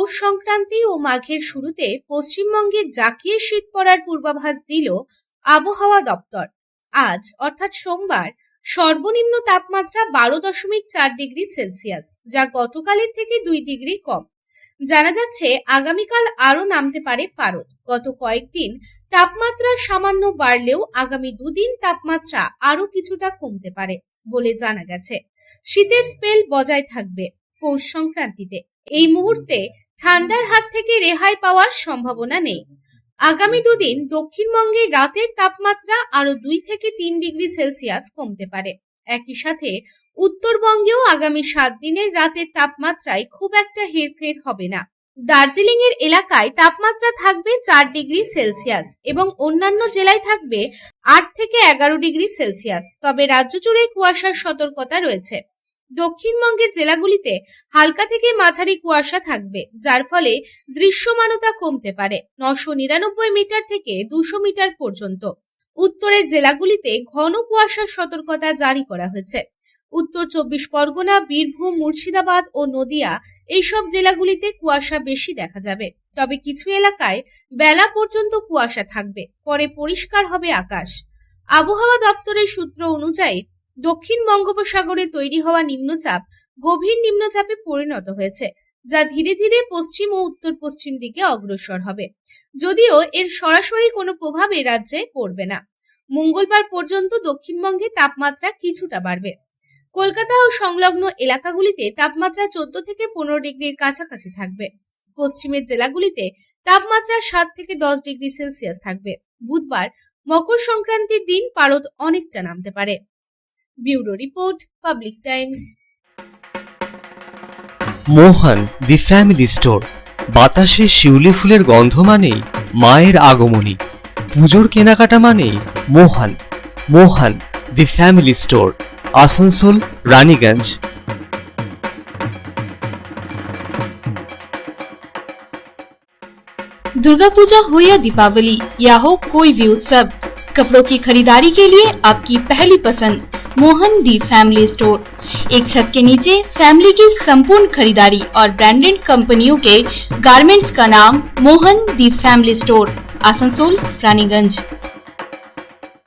পৌষ সংক্রান্তি ও মাঘের শুরুতে পশ্চিমবঙ্গে জাঁকিয়ে শীত পড়ার পূর্বাভাস দিল আবহাওয়া দপ্তর। আজ অর্থাৎ সোমবার সর্বনিম্ন তাপমাত্রা 12.4 ডিগ্রি সেলসিয়াস, যা গতকালের থেকে 2 ডিগ্রি কম। জানা যাচ্ছে আগামীকাল আরও নামতে পারে পারদ। গত কয়েকদিন তাপমাত্রা সামান্য বাড়লেও আগামী দুদিন তাপমাত্রা আরও কিছুটা কমতে পারে বলে জানা গেছে। শীতের স্পেল বজায় থাকবে পৌষ সংক্রান্তিতে। এই মুহূর্তে ঠান্ডার হাত থেকে রেহাই পাওয়ার সম্ভাবনা নেই। আগামী দুদিন দক্ষিণবঙ্গে রাতের তাপমাত্রা আরো 2 থেকে 3 ডিগ্রি সেলসিয়াস কমতে পারে। একই সাথে উত্তরবঙ্গেও আগামী 7 দিনের রাতের তাপমাত্রায় খুব একটা হেরফের হবে না। দার্জিলিং এর এলাকায় তাপমাত্রা থাকবে 4 ডিগ্রি সেলসিয়াস এবং অন্যান্য জেলায় থাকবে 8 থেকে 11 ডিগ্রি সেলসিয়াস। তবে রাজ্য জুড়ে কুয়াশার সতর্কতা রয়েছে। দক্ষিণবঙ্গের জেলাগুলিতে হালকা থেকে মাঝারি কুয়াশা থাকবে, যার ফলে দৃশ্যমানতা কমতে পারে 999 মিটার থেকে 200 মিটার পর্যন্ত। উত্তরের জেলাগুলিতে ঘন কুয়াশার সতর্কতা জারি করা হয়েছে। উত্তর 24 পরগনা, বীরভূম, মুর্শিদাবাদ ও নদিয়া এইসব জেলাগুলিতে কুয়াশা বেশি দেখা যাবে। তবে কিছু এলাকায় বেলা পর্যন্ত কুয়াশা থাকবে, পরে পরিষ্কার হবে আকাশ। আবহাওয়া দপ্তরের সূত্র অনুযায়ী দক্ষিণ বঙ্গোপসাগরে তৈরি হওয়া নিম্নচাপ গভীর নিম্নচাপে পরিণত হয়েছে, যা ধীরে ধীরে পশ্চিম ও উত্তর পশ্চিম দিকে অগ্রসর হবে, যদিও এর সরাসরি কোনো প্রভাব এ রাজ্যে পড়বে না। মঙ্গলবার পর্যন্ত দক্ষিণবঙ্গে তাপমাত্রা কিছুটা বাড়বে। কলকাতা ও সংলগ্ন এলাকাগুলিতে তাপমাত্রা 14 থেকে 15 ডিগ্রির কাছাকাছি থাকবে। পশ্চিমের জেলাগুলিতে তাপমাত্রা 7 থেকে 10 ডিগ্রি সেলসিয়াস থাকবে। বুধবার মকর সংক্রান্তির দিন পারদ অনেকটা নামতে পারে। Bureau report, public Times. Mohan the family store. বাতাসে শিউলি ফুলের গন্ধ মানেই মায়ের আগমনী। পুজোর কেনাকাটা মানেই Mohan. Mohan the family store, Asansol, Raniganj. Durga Puja हो या दीपावली या हो कोई भी उत्सव, कपड़ों की खरीदारी के लिए आपकी पहली पसंद मोहन दी फैमिली स्टोर। एक छत के नीचे फैमिली की संपूर्ण खरीदारी और ब्रांडेड कंपनियों के गारमेंट्स का नाम मोहन दी फैमिली स्टोर, आसनसोल, रानीगंज।